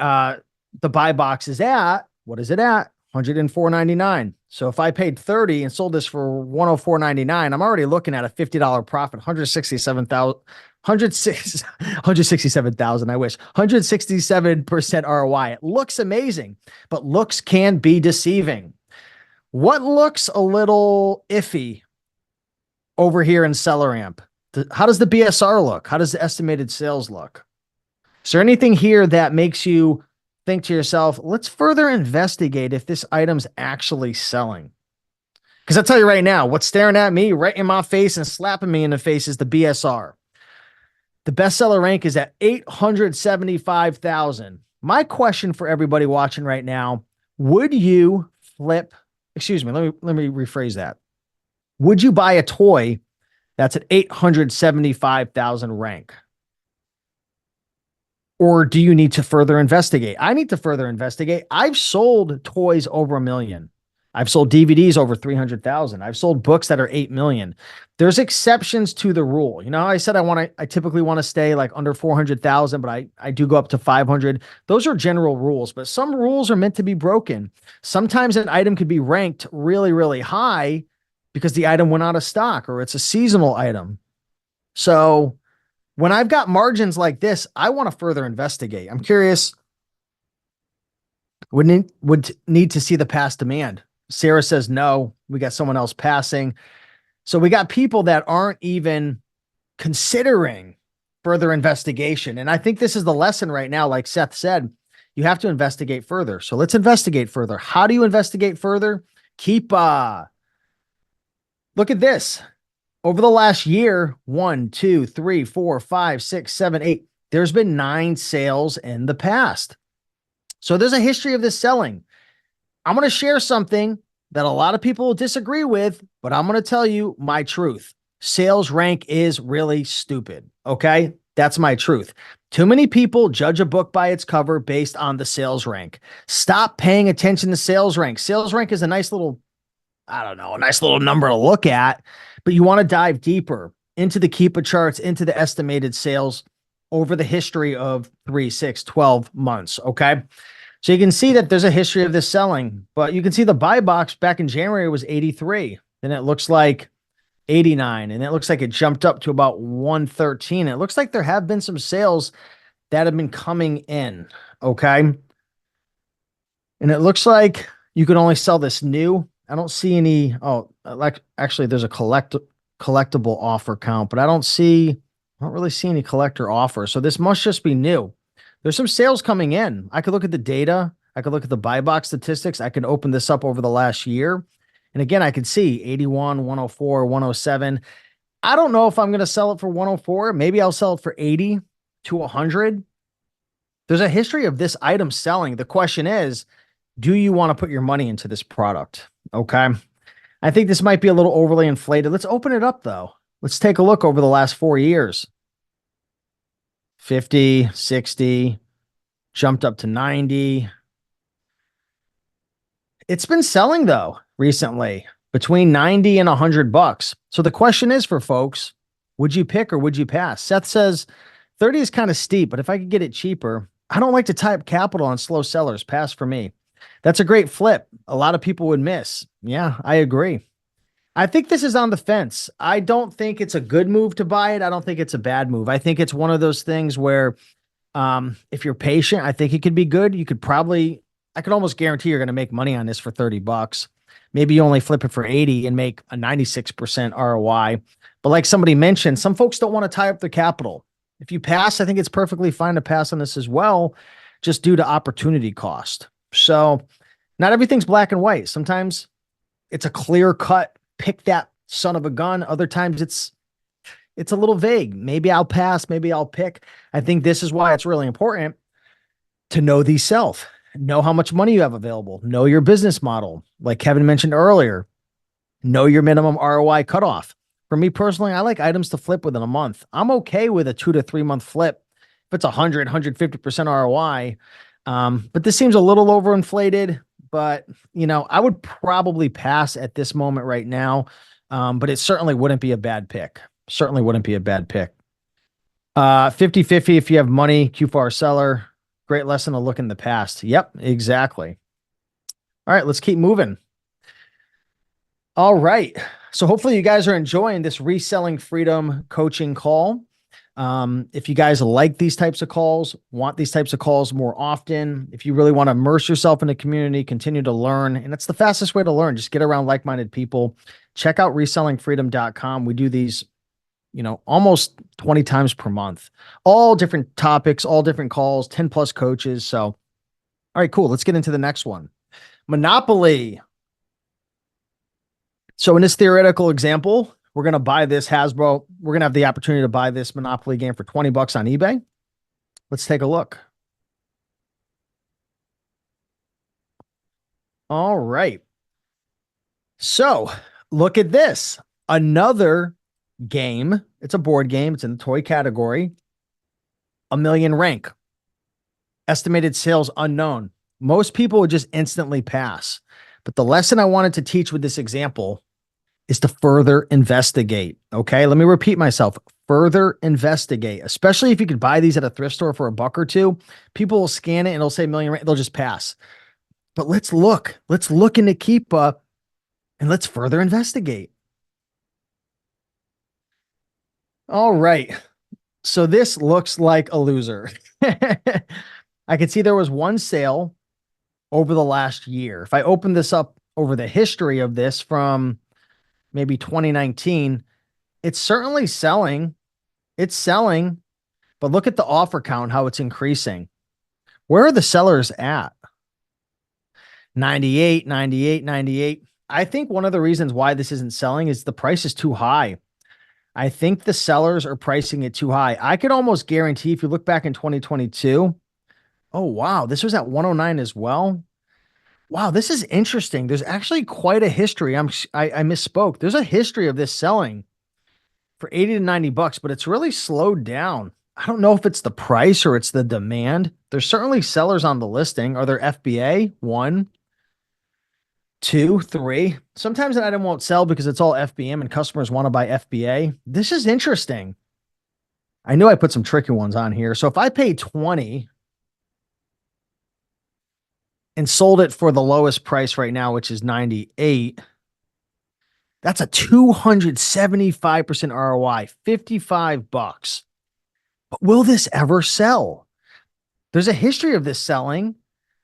buy box is at, what is it at? $104.99. So if I paid 30 and sold this for $104.99, I'm already looking at a $50 profit, 167,000, I wish. 167% ROI. It looks amazing, but looks can be deceiving. What looks a little iffy over here in SellerAmp? How does the BSR look? How does the estimated sales look? Is there anything here that makes you think to yourself, let's further investigate if this item's actually selling? Because I'll tell you right now, what's staring at me right in my face and slapping me in the face is the BSR. The bestseller rank is at 875,000. My question for everybody watching right now, would you flip, excuse me, let me rephrase that. Would you buy a toy that's at 875,000 rank? Or do you need to further investigate? I need to further investigate. I've sold toys over $1 million. I've sold DVDs over 300,000. I've sold books that are 8 million. There's exceptions to the rule. I said I typically want to stay like under 400,000, but I do go up to 500. Those are general rules, but some rules are meant to be broken. Sometimes an item could be ranked really, really high because the item went out of stock or it's a seasonal item. So when I've got margins like this, I want to further investigate. I'm curious, would need to see the past demand. Sarah says no. We got someone else passing. So we got people that aren't even considering further investigation. And I think this is the lesson right now. Like Seth said, you have to investigate further. So let's investigate further. How do you investigate further? Look at this. Over the last year, 1, 2, 3, 4, 5, 6, 7, 8, there's been 9 sales in the past. So there's a history of this selling. I'm going to share something that a lot of people will disagree with, but I'm going to tell you my truth. Sales rank is really stupid. Okay. That's my truth. Too many people judge a book by its cover based on the sales rank. Stop paying attention to sales rank. Sales rank is a nice little number to look at, but you want to dive deeper into the Keepa charts, into the estimated sales over the history of 3, 6, 12 months. Okay. So you can see that there's a history of this selling, but you can see the buy box back in January was 83. Then it looks like 89, and it looks like it jumped up to about 113. It looks like there have been some sales that have been coming in. Okay. And it looks like you can only sell this new. I don't see any. Oh, like actually, there's a collectible offer count, but I don't really see any collector offers. So this must just be new. There's some sales coming in. I could look at the data. I could look at the buy box statistics. I can open this up over the last year. And again, I could see 81, 104, 107. I don't know if I'm going to sell it for 104. Maybe I'll sell it for 80 to 100. There's a history of this item selling. The question is, do you want to put your money into this product? Okay. I think this might be a little overly inflated. Let's open it up though. Let's take a look over the last 4 years. 50, 60, jumped up to 90. It's been selling though recently between 90 and $100. So the question is for folks, would you pick or would you pass? Seth says 30 is kind of steep, but if I could get it cheaper, I don't like to tie up capital on slow sellers. Pass for me. That's a great flip. A lot of people would miss. Yeah, I agree. I think this is on the fence. I don't think it's a good move to buy it. I don't think it's a bad move. I think it's one of those things where if you're patient, I think it could be good. I could almost guarantee you're going to make money on this for $30. Maybe you only flip it for 80 and make a 96% ROI. But like somebody mentioned, some folks don't want to tie up their capital. If you pass, I think it's perfectly fine to pass on this as well, just due to opportunity cost. So not everything's black and white. Sometimes it's a clear cut, pick that son of a gun. Other times it's a little vague. Maybe I'll pass, maybe I'll pick. I think this is why it's really important to know these self, know how much money you have available, know your business model. Like Kevin mentioned earlier, know your minimum ROI cutoff. For me personally, I like items to flip within a month. I'm okay with a 2 to 3 month flip if it's 100, 150% ROI. But this seems a little overinflated, but I would probably pass at this moment right now. But it certainly wouldn't be a bad pick. Certainly wouldn't be a bad pick. 50-50 if you have money, Q4 seller. Great lesson to look in the past. Yep, exactly. All right, let's keep moving. All right. So hopefully you guys are enjoying this reselling freedom coaching call. If you guys like these types of calls, want these types of calls more often, if you really want to immerse yourself in the community, continue to learn, and it's the fastest way to learn, just get around like-minded people. Check out resellingfreedom.com. We do these, almost 20 times per month, all different topics, all different calls, 10 plus coaches. So, all right, cool. Let's get into the next one. Monopoly. So in this theoretical example, we're going to buy this Hasbro. We're going to have the opportunity to buy this Monopoly game for $20 on eBay. Let's take a look. All right. So look at this. Another game. It's a board game. It's in the toy category. A million rank. Estimated sales unknown. Most people would just instantly pass. But the lesson I wanted to teach with this example is to further investigate. Okay, let me repeat myself. Further investigate, especially if you could buy these at a thrift store for $1 or $2. People will scan it and it'll say million, they'll just pass. But let's look into Keepa and let's further investigate. All right. So this looks like a loser. I can see there was one sale over the last year. If I open this up over the history of this from maybe 2019, it's certainly selling. It's selling, but look at the offer count, how it's increasing. Where are the sellers at? 98, 98, 98. I think one of the reasons why this isn't selling is the price is too high. I think the sellers are pricing it too high. I could almost guarantee if you look back in 2022, oh, wow, this was at 109 as well. Wow, this is interesting. There's actually quite a history. I misspoke. There's a history of this selling for 80 to $90, but it's really slowed down. I don't know if it's the price or it's the demand. There's certainly sellers on the listing. Are there FBA? 1, 2, 3. Sometimes an item won't sell because it's all FBM and customers want to buy FBA. This is interesting. I knew I put some tricky ones on here. So if I pay 20 and sold it for the lowest price right now, which is 98, That's a 275% ROI, 55 bucks. But will this ever sell? There's a history of this selling,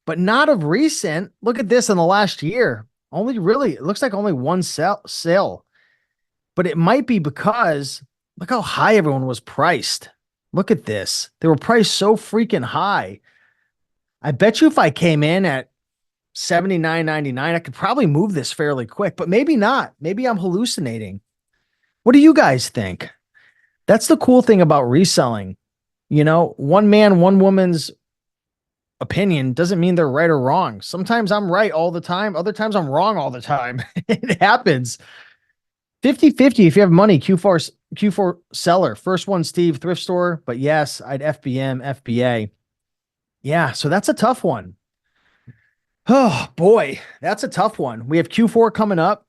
but not of recent. Look at this in the last year. Only really, it looks like only one sale, but it might be because look how high everyone was priced. Look at this. They were priced so freaking high. I bet you if I came in at 79.99, I could probably move this fairly quick, but maybe not. Maybe I'm hallucinating. What do you guys think? That's the cool thing about reselling. You know, one man, one woman's opinion doesn't mean they're right or wrong. Sometimes I'm right all the time. Other times I'm wrong all the time. It happens. 50-50 if you have money. Q4 seller. First one, Steve, thrift store. But yes, I'd FBM, FBA. Yeah, so that's a tough one. Oh boy, that's a tough one. We have Q4 coming up.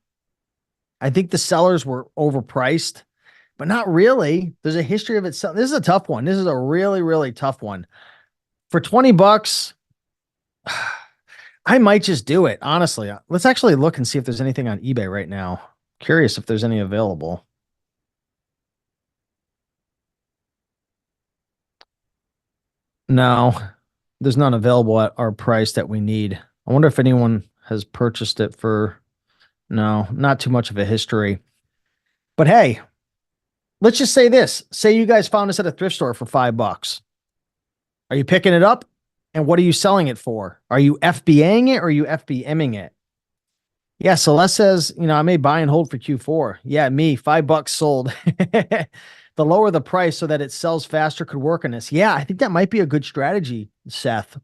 I think the sellers were overpriced, but not really. There's a history of it. This is a tough one. This is a really, really tough one. For 20 bucks, I might just do it. Honestly, let's actually look and see if there's anything on eBay right now. Curious if there's any available. No, there's none available at our price that we need. I wonder if anyone has purchased it for, no, not too much of a history. But hey, let's just say this. Say you guys found us at a thrift store for $5. Are you picking it up? And what are you selling it for? Are you FBAing it or are you FBMing it? Yeah, Celeste says, you know, I may buy and hold for Q4. Yeah, me, $5 sold. The lower the price so that it sells faster could work on this. Yeah, I think that might be a good strategy, Seth.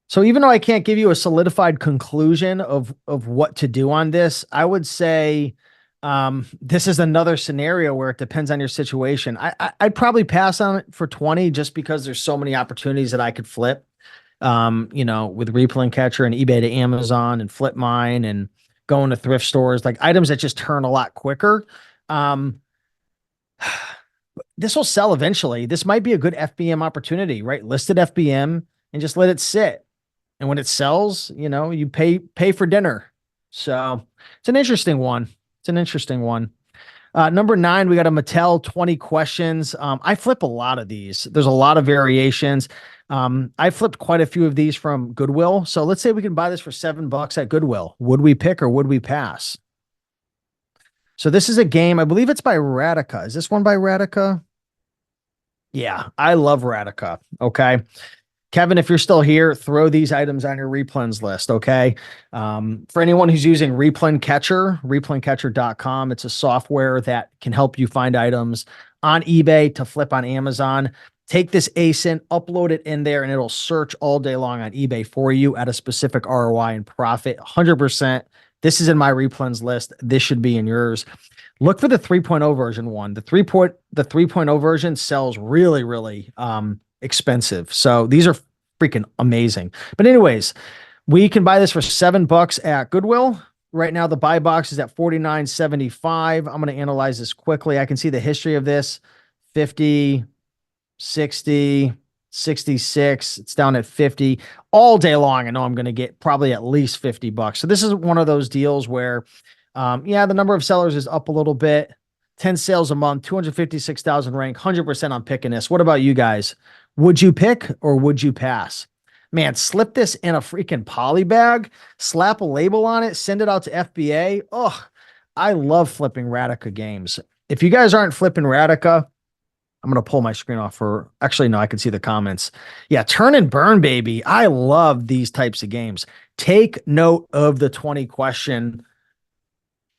So even though I can't give you a solidified conclusion of what to do on this, I would say this is another scenario where it depends on your situation. I'd probably pass on it for 20 just because there's so many opportunities that I could flip. You know, with Replay Catcher and eBay to Amazon and Flip Mine and going to thrift stores, like items that just turn a lot quicker. This will sell eventually. This might be a good FBM opportunity, right? Listed FBM and just let it sit. And when it sells, you know, you pay for dinner. So it's an interesting one. It's an interesting one. Number 9, we got a Mattel 20 questions. I flip a lot of these. There's a lot of variations. I flipped quite a few of these from Goodwill. So let's say we can buy this for $7 at Goodwill. Would we pick or would we pass? So this is a game. I believe it's by Radica. Is this one by Radica? Yeah, I love Radica. Okay. Kevin, if you're still here, throw these items on your replens list, okay? For anyone who's using Replay Catcher, replaycatcher.com, it's a software that can help you find items on eBay to flip on Amazon. Take this ASIN, upload it in there, and it'll search all day long on eBay for you at a specific ROI and profit, 100%. This is in my replens list. This should be in yours. Look for the 3.0 version one. The 3.0 version sells really, really expensive. So these are freaking amazing. But anyways, we can buy this for $7 at Goodwill. Right now, the buy box is at $49.75. I'm going to analyze this quickly. I can see the history of this. 50, 60, 66. It's down at 50 all day long. I know I'm going to get probably at least $50. So this is one of those deals where, yeah, the number of sellers is up a little bit. 10 sales a month, 256,000 rank, 100% on picking this. What about you guys? Would you pick or would you pass? Man, slip this in a freaking poly bag, slap a label on it, send it out to FBA. Oh, I love flipping Radica games. If you guys aren't flipping Radica, I'm going to pull my screen off for, actually, no, I can see the comments. Yeah, turn and burn, baby. I love these types of games. Take note of the 20 question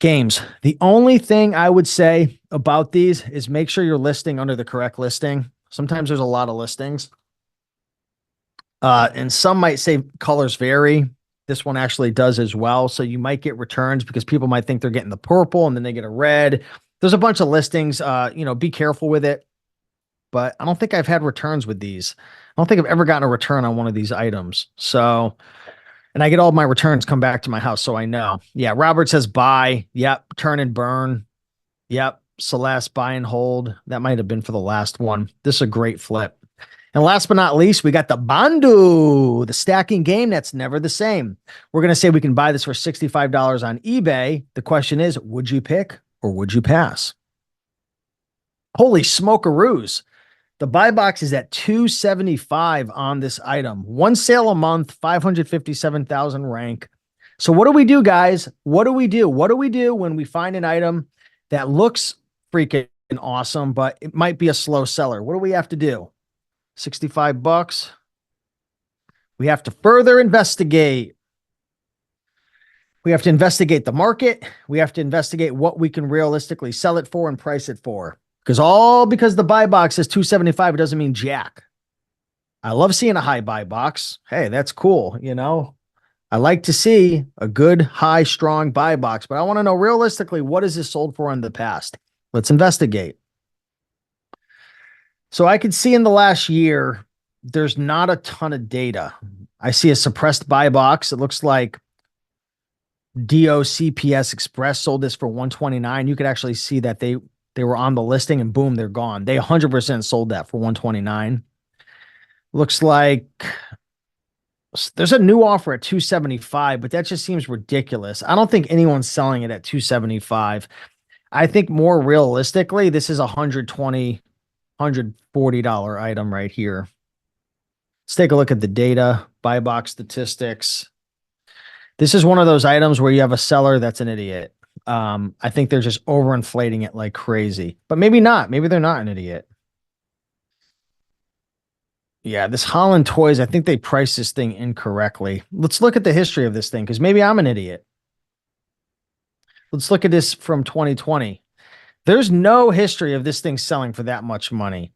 games. The only thing I would say about these is make sure you're listing under the correct listing. Sometimes there's a lot of listings. And some might say colors vary. This one actually does as well. So you might get returns because people might think they're getting the purple and then they get a red. There's a bunch of listings. You know, be careful with it. But I don't think I've had returns with these. I don't think I've ever gotten a return on one of these items. So, and I get all my returns come back to my house. So I know. Yeah. Robert says buy. Yep. Turn and burn. Yep. Celeste, buy and hold. That might have been for the last one. This is a great flip. And last but not least, we got the Bandu, the stacking game that's never the same. We're going to say we can buy this for $65 on eBay. The question is, would you pick or would you pass? Holy smokeroos. The buy box is at $275 on this item. One sale a month, 557,000 rank. So what do we do, guys? What do we do? What do we do when we find an item that looks freaking awesome, but it might be a slow seller? What do we have to do? $65. We have to further investigate. We have to investigate the market. We have to investigate what we can realistically sell it for and price it for. Because the buy box is $275, it doesn't mean jack. I love seeing a high buy box. Hey, that's cool. You know, I like to see a good, high, strong buy box, but I want to know realistically, what is this sold for in the past? Let's investigate. So I could see in the last year, there's not a ton of data. I see a suppressed buy box. It looks like DOCPS Express sold this for $129. You could actually see that they were on the listing and boom, they're gone. They 100% sold that for $129. Looks like there's a new offer at $275, but that just seems ridiculous. I don't think anyone's selling it at $275. I think more realistically, this is a $120, $140 item right here. Let's take a look at the data, buy box statistics. This is one of those items where you have a seller that's an idiot. I think they're just overinflating it like crazy, but maybe not. Maybe they're not an idiot. Yeah, this Holland Toys, I think they priced this thing incorrectly. Let's look at the history of this thing because maybe I'm an idiot. Let's look at this from 2020. There's no history of this thing selling for that much money.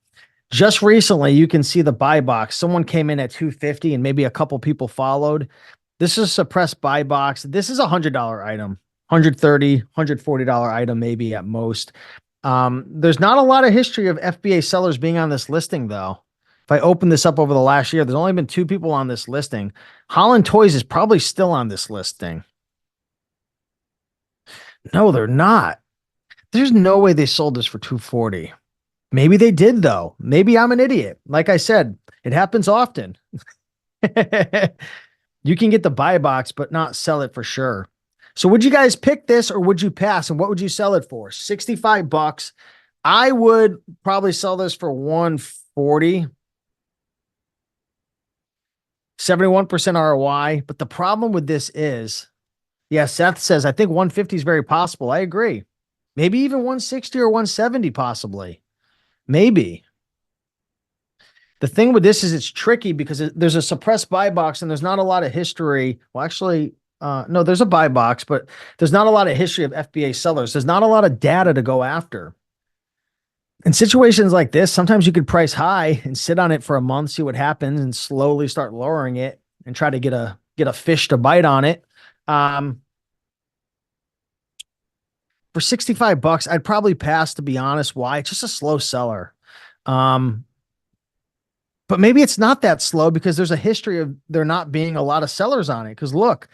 Just recently, you can see the buy box. Someone came in at $250 and maybe a couple people followed. This is a suppressed buy box. This is a $100 item. $130, $140 item, maybe at most. There's not a lot of history of FBA sellers being on this listing, though. If I open this up over the last year, there's only been 2 people on this listing. Holland Toys is probably still on this listing. No, they're not. There's no way they sold this for $240. Maybe they did, though. Maybe I'm an idiot. Like I said, it happens often. You can get the buy box, but not sell it for sure. So would you guys pick this or would you pass? And what would you sell it for? $65. I would probably sell this for $140. 71% ROI. But the problem with this is, yeah, Seth says, I think 150 is very possible. I agree. Maybe even 160 or 170 possibly. Maybe. The thing with this is it's tricky because there's a suppressed buy box and there's not a lot of history. Well, actually, no, there's a buy box, but there's not a lot of history of FBA sellers. There's not a lot of data to go after. In situations like this, sometimes you could price high and sit on it for a month, see what happens, and slowly start lowering it and try to get a fish to bite on it. For $65, I'd probably pass, to be honest. Why? It's just a slow seller. But maybe it's not that slow because there's a history of there not being a lot of sellers on it. Because look,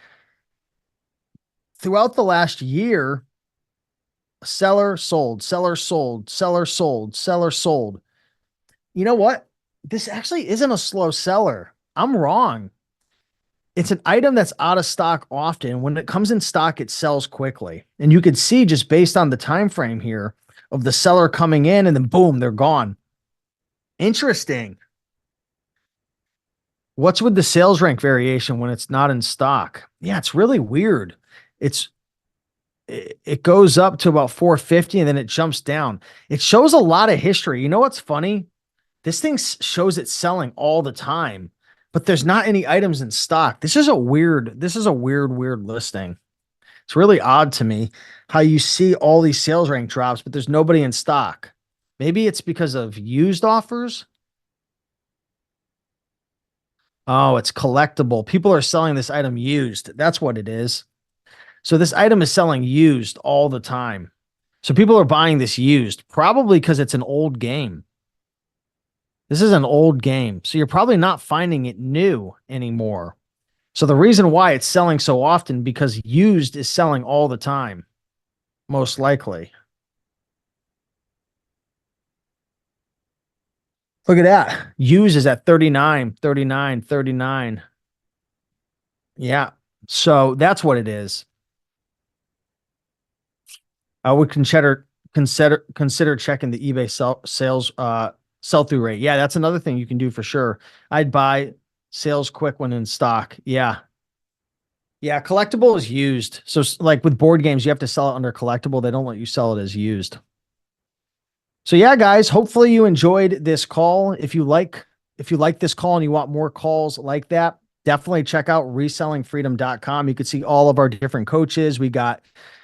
throughout the last year, seller sold, seller sold, seller sold, seller sold. You know what? This actually isn't a slow seller. I'm wrong. It's an item that's out of stock often. When it comes in stock, it sells quickly. And you could see just based on the time frame here of the seller coming in and then boom, they're gone. Interesting. What's with the sales rank variation when it's not in stock? Yeah, it's really weird. It goes up to about 450 and then it jumps down. It shows a lot of history. You know what's funny? This thing shows it selling all the time, but there's not any items in stock. This is a weird listing. It's really odd to me how you see all these sales rank drops, but there's nobody in stock. Maybe it's because of used offers. Oh, it's collectible. People are selling this item used. That's what it is. So this item is selling used all the time. So people are buying this used, probably because it's an old game. This is an old game. So you're probably not finding it new anymore. So the reason why it's selling so often, because used is selling all the time, most likely. Look at that. Use is at 39, 39, 39. Yeah. So that's what it is. I would consider checking the eBay sales sell through rate. Yeah, that's another thing you can do for sure. I'd buy sales quick when in stock. Yeah. Yeah, collectible is used. So like with board games, you have to sell it under collectible. They don't let you sell it as used. So yeah, guys, hopefully you enjoyed this call. If you like this call and you want more calls like that, definitely check out resellingfreedom.com. You can see all of our different coaches. We got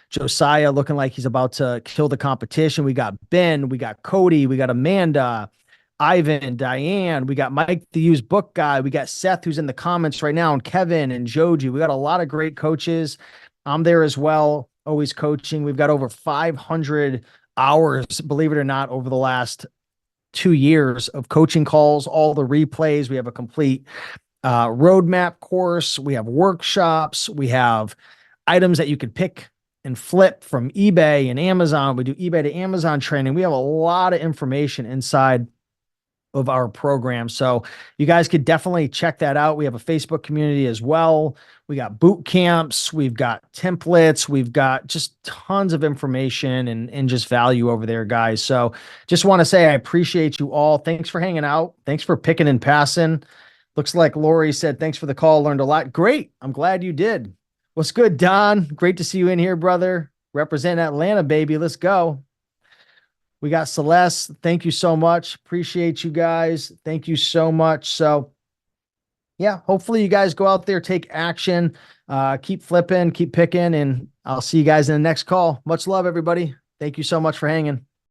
Josiah looking like he's about to kill the competition. We got Ben, we got Cody, we got Amanda, Ivan, Diane, we got Mike, the used book guy. We got Seth, who's in the comments right now, and Kevin and Joji. We got a lot of great coaches. I'm there as well, always coaching. We've got over 500 hours, believe it or not, over the last 2 years of coaching calls, all the replays. We have a complete roadmap course. We have workshops. We have items that you could pick and flip from eBay and Amazon. We do eBay to Amazon training. We have a lot of information inside of our program. So you guys could definitely check that out. We have a Facebook community as well. We got boot camps, we've got templates, we've got just tons of information and just value over there, guys. So just want to say I appreciate you all. Thanks for hanging out. Thanks for picking and passing. Looks like Lori said, thanks for the call. Learned a lot. Great. I'm glad you did. What's good, Don? Great to see you in here, brother. Represent Atlanta, baby. Let's go. We got Celeste. Thank you so much. Appreciate you guys. Thank you so much. So yeah, hopefully you guys go out there, take action, keep flipping, keep picking, and I'll see you guys in the next call. Much love, everybody. Thank you so much for hanging.